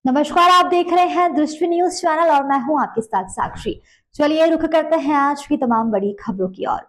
नमस्कार, आप देख रहे हैं दृष्टि न्यूज चैनल और मैं हूं आपके साथ साक्षी। चलिए रुख करते हैं आज की तमाम बड़ी खबरों की ओर।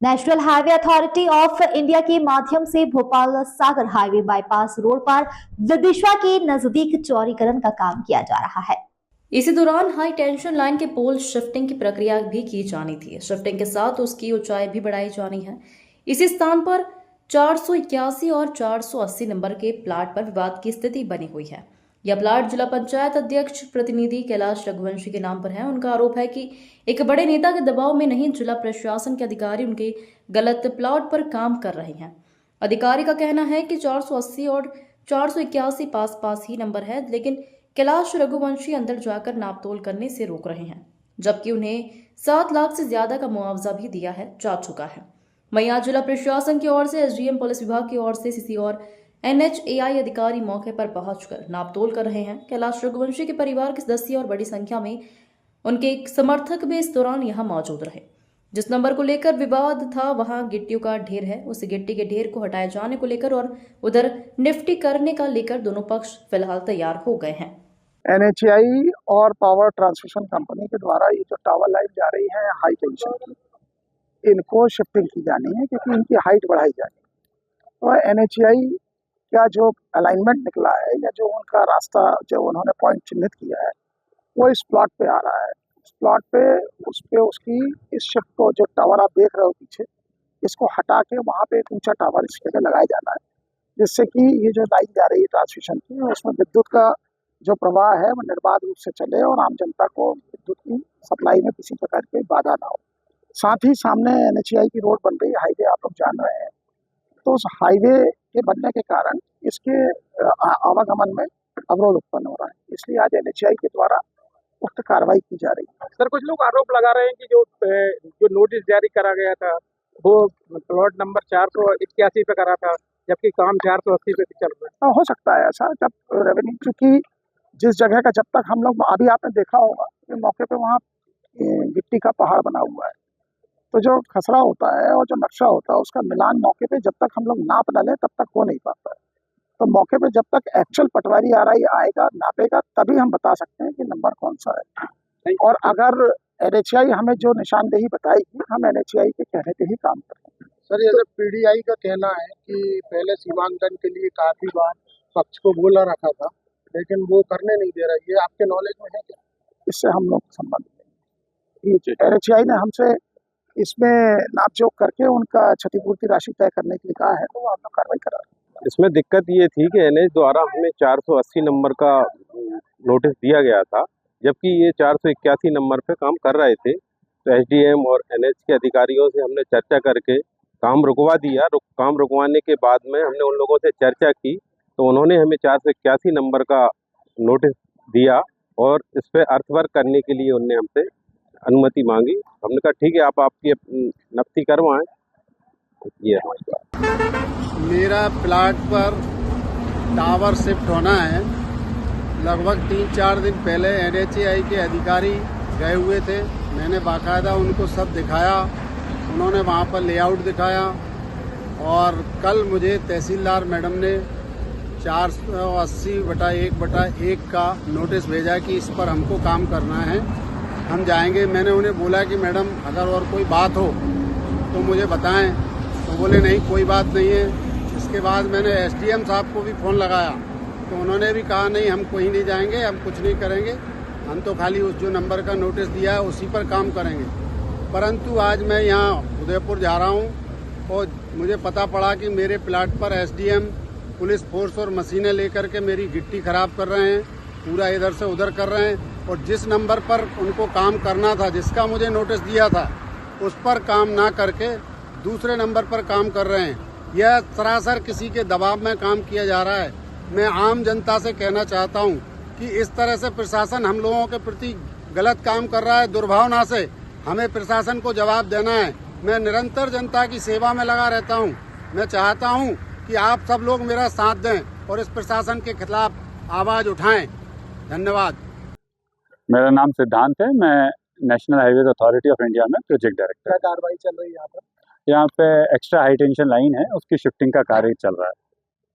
National highway authority of India के माध्यम से Bhopal Sagar highway bypass road पर विदिशा के नजदीक चौड़ीकरण का काम किया जा रहा है। इसी दौरान हाई टेंशन लाइन के पोल शिफ्टिंग की प्रक्रिया भी की जानी थी। शिफ्टिंग के साथ उसकी ऊंचाई भी बढ़ाई जानी है। इसी स्थान पर 481 और 480 नंबर के प्लाट पर विवाद की स्थिति बनी हुई है। यह प्लाट जिला पंचायत अध्यक्ष प्रतिनिधि कैलाश रघुवंशी के नाम पर है। उनका आरोप है कि एक बड़े नेता के दबाव में नहीं, जिला प्रशासन के अधिकारी उनके गलत प्लाट पर काम कर रहे हैं। अधिकारी का कहना है कि 480 और 481 पास पास ही नंबर है, लेकिन कैलाश रघुवंशी अंदर जाकर नापतोल करने से रोक रहे हैं, जबकि उन्हें 7 लाख से ज्यादा का मुआवजा भी दिया जा चुका है। वहीं आज जिला प्रशासन की ओर से एसडीएम, पुलिस विभाग की ओर से सीसी और एनएचएआई अधिकारी मौके पर पहुंचकर नापतोल कर रहे हैं। कैलाश रघुवंशी के परिवार के सदस्य और बड़ी संख्या में उनके समर्थक भी इस दौरान यहां मौजूद रहे। जिस नंबर को लेकर विवाद था वहां गिट्टियों का ढेर है, उस गिट्टी के ढेर को हटाए जाने को लेकर और उधर निफ्टी करने का लेकर दोनों पक्ष फिलहाल तैयार हो गए हैं। एनएचएआई और पावर ट्रांसमिशन कंपनी के द्वारा ये जो टावर लाइन जा रही है हाई टेंशन की, इनको शिफ्टिंग की जानी है क्योंकि इनकी हाइट बढ़ाई जानी है। तो एनएचएआई का जो अलाइनमेंट निकला है या जो उनका रास्ता जो उन्होंने पॉइंट चिन्हित किया है वो इस प्लॉट पे आ रहा है। इस प्लॉट पे उस पे उसकी इस शिफ्ट को जो टावर आप देख रहे हो पीछे, इसको हटा के वहाँ पे एक ऊंचा टावर इस जगह लगाया जाना है, जिससे कि ये जो लाइन जा रही है ट्रांसमिशन की उसमें विद्युत का जो प्रवाह है वो निर्बाध रूप से चले और आम जनता को विद्युत की सप्लाई में किसी प्रकार की बाधा ना हो। साथ ही सामने एनएचएआई की रोड बन रही है, हाईवे आप लोग जान रहे हैं, तो उस हाईवे के बनने के कारण इसके आवागमन में अवरोध उत्पन्न हो रहा है। इसलिए आज एनएचएआई के द्वारा उक्त कार्रवाई की जा रही है। सर, कुछ लोग आरोप लगा रहे हैं कि जो नोटिस जारी करा गया था वो प्लॉट नंबर 481 पे करा था, जबकि काम 480 पे चल रहा है। हो सकता है ऐसा, जब रेवेन्यू, क्योंकि जिस जगह का जब तक हम लोग अभी आपने देखा होगा कि मौके पे वहाँ गिट्टी का पहाड़ बना हुआ है, तो जो खसरा होता है और जो नक्शा होता है उसका मिलान मौके पे जब तक हम लोग नाप न लें तब तक हो नहीं पाता है। तो मौके पे जब तक एक्चुअल पटवारी आएगा नापेगा तभी हम बता सकते हैं कि नंबर कौन सा है। और अगर एनएचएआई हमें जो निशानदेही बताएगी, हम एनएचएआई के कहने पे ही काम करेंगे। सर, जैसे पीडीआई का कहना है कि पहले सीमांकन के लिए काफी बार पक्ष को बोला रखा था, लेकिन वो करने नहीं दे रहा। ये आपके नॉलेज में है क्या? इससे हम लोग संबंध नहीं। एनएचएआई ने हमसे इसमें नापजोक करके उनका क्षतिपूर्ति राशि तय करने के लिए कहा है, तो वो हम लोग कार्रवाई करा रहे हैं। इसमें दिक्कत ये थी कि एनएच द्वारा हमें 480 नंबर का नोटिस दिया गया था, जबकि ये 481 नंबर पे काम कर रहे थे। तो एसडीएम और एनएच के अधिकारियों से हमने चर्चा करके काम रुकवा दिया। काम रुकवाने के बाद में हमने उन लोगों से चर्चा की, तो उन्होंने हमें 481 नंबर का नोटिस दिया और इस पर अर्थवर्क करने के लिए उनने हमसे अनुमति मांगी। हमने कहा ठीक है, आप आपकी नफ्ती करवाएं। ये हमारी बात। मेरा प्लाट पर टावर शिफ्ट होना है। लगभग 3-4 दिन पहले एनएचएआई के अधिकारी गए हुए थे। मैंने बाकायदा उनको सब दिखाया, उन्होंने वहाँ पर लेआउट दिखाया और कल मुझे तहसीलदार मैडम ने 480/1/1 का नोटिस भेजा कि इस पर हमको काम करना है, हम जाएंगे। मैंने उन्हें बोला कि मैडम अगर और कोई बात हो तो मुझे बताएं, तो बोले नहीं कोई बात नहीं है। इसके बाद मैंने एसडीएम साहब को भी फ़ोन लगाया, तो उन्होंने भी कहा नहीं हम कहीं नहीं जाएंगे, हम कुछ नहीं करेंगे, हम तो खाली उस जो नंबर का नोटिस दिया है उसी पर काम करेंगे। परंतु आज मैं यहाँ उदयपुर जा रहा हूँ और मुझे पता पड़ा कि मेरे प्लाट पर एसडीएम पुलिस फोर्स और मशीनें लेकर के मेरी गिट्टी खराब कर रहे हैं, पूरा इधर से उधर कर रहे हैं और जिस नंबर पर उनको काम करना था, जिसका मुझे नोटिस दिया था, उस पर काम ना करके दूसरे नंबर पर काम कर रहे हैं। यह सरासर किसी के दबाव में काम किया जा रहा है। मैं आम जनता से कहना चाहता हूं कि इस तरह से प्रशासन हम लोगों के प्रति गलत काम कर रहा है, दुर्भावना से। हमें प्रशासन को जवाब देना है। मैं निरंतर जनता की सेवा में लगा रहता हूं। मैं चाहता हूं कि आप सब लोग मेरा साथ दें और इस प्रशासन के खिलाफ आवाज उठाएं। धन्यवाद। मेरा नाम सिद्धांत है, मैं national highway authority of India में प्रोजेक्ट डायरेक्टर। क्या कार्रवाई चल रही है यहाँ पर? यहाँ पे एक्स्ट्रा हाई टेंशन लाइन है, उसकी शिफ्टिंग का कार्य चल रहा है।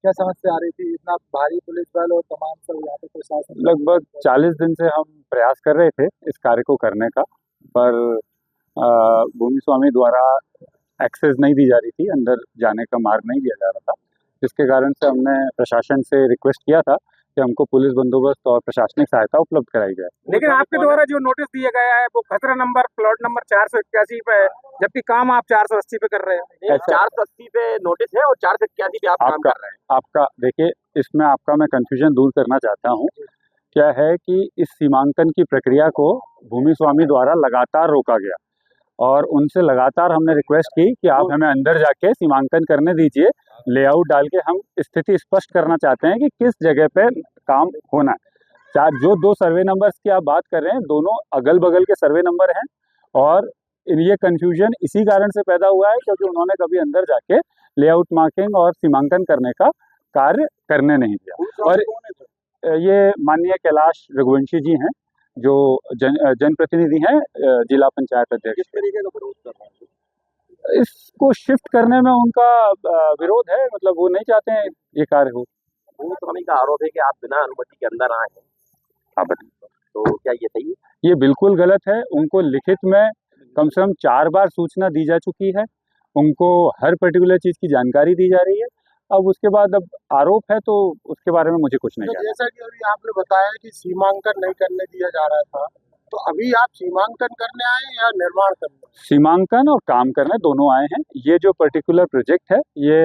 क्या समस्या आ रही थी? इतना भारी पुलिस बल और तमाम सब यहाँ पे प्रशासन लगभग 40 दिन से हम प्रयास कर रहे थे इस कार्य को करने का, पर भूमि स्वामी द्वारा एक्सेस नहीं दी जा रही थी, अंदर जाने का मार्ग नहीं दिया जा रहा था, जिसके कारण से हमने प्रशासन से रिक्वेस्ट किया था कि हमको पुलिस बंदोबस्त और प्रशासनिक सहायता उपलब्ध कराई जाए। लेकिन आपके द्वारा जो नोटिस दिया गया है वो खतरा नंबर प्लॉट नंबर 481 पे है, जबकि काम आप 480 पे कर रहे हैं। 480 पे नोटिस है और 481 पे आप काम कर रहे हैं। आपका देखिए, इसमें आपका मैं कंफ्यूजन दूर करना चाहता हूँ। क्या है कि इस सीमांकन की प्रक्रिया को भूमि स्वामी द्वारा लगातार रोका गया और उनसे लगातार हमने रिक्वेस्ट की कि आप हमें अंदर जाके सीमांकन करने दीजिए, लेआउट डाल के हम स्थिति स्पष्ट करना चाहते हैं कि किस जगह पे काम होना है। जो 2 सर्वे नंबर्स की आप बात कर रहे हैं, दोनों अगल बगल के सर्वे नंबर हैं और ये कन्फ्यूजन इसी कारण से पैदा हुआ है क्योंकि उन्होंने कभी अंदर जाके लेआउट मार्किंग और सीमांकन करने का कार्य करने नहीं दिया। और ये माननीय कैलाश रघुवंशी जी हैं, जो जनप्रतिनिधि हैं, जिला पंचायत अध्यक्ष। किस तरीके का विरोध कर रहे हैं? इसको शिफ्ट करने में उनका विरोध है, मतलब वो नहीं चाहते हैं ये कार्य हो। भूमि स्वामी का आरोप है कि आप बिना अनुमति के अंदर आए हैं। हाँ, बताइए, तो क्या ये सही है? ये बिल्कुल गलत है। उनको लिखित में कम से कम 4 बार सूचना दी जा चुकी है, उनको हर पर्टिकुलर चीज़ की जानकारी दी जा रही है। अब उसके बाद अब आरोप है तो उसके बारे में मुझे कुछ नहीं कहना। जैसा कि अभी आपने बताया कि सीमांकन नहीं करने दिया जा रहा था, तो अभी आप सीमांकन करने आए हैं या निर्माण करने? सीमांकन और काम करने दोनों आए हैं। ये जो पर्टिकुलर प्रोजेक्ट है ये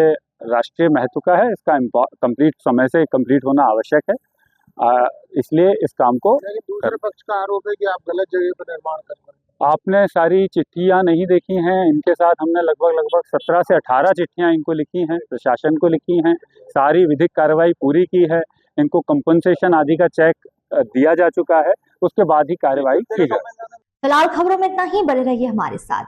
राष्ट्रीय महत्व का है, इसका कंप्लीट समय से कंप्लीट होना आवश्यक है, इसलिए इस काम को। लेकिन दूसरे पक्ष का आरोप है कि आप गलत जगह पर निर्माण कर रहे हैं। आपने सारी चिट्ठियां नहीं देखी हैं, इनके साथ हमने लगभग 17 से 18 चिट्ठियां इनको लिखी हैं, प्रशासन को लिखी हैं, सारी विधिक कार्रवाई पूरी की है, इनको कंपनसेशन आदि का चेक दिया जा चुका है, उसके बाद ही कार्रवाई की जाए। फिलहाल खबरों में इतना ही, बने रहिए हमारे साथ।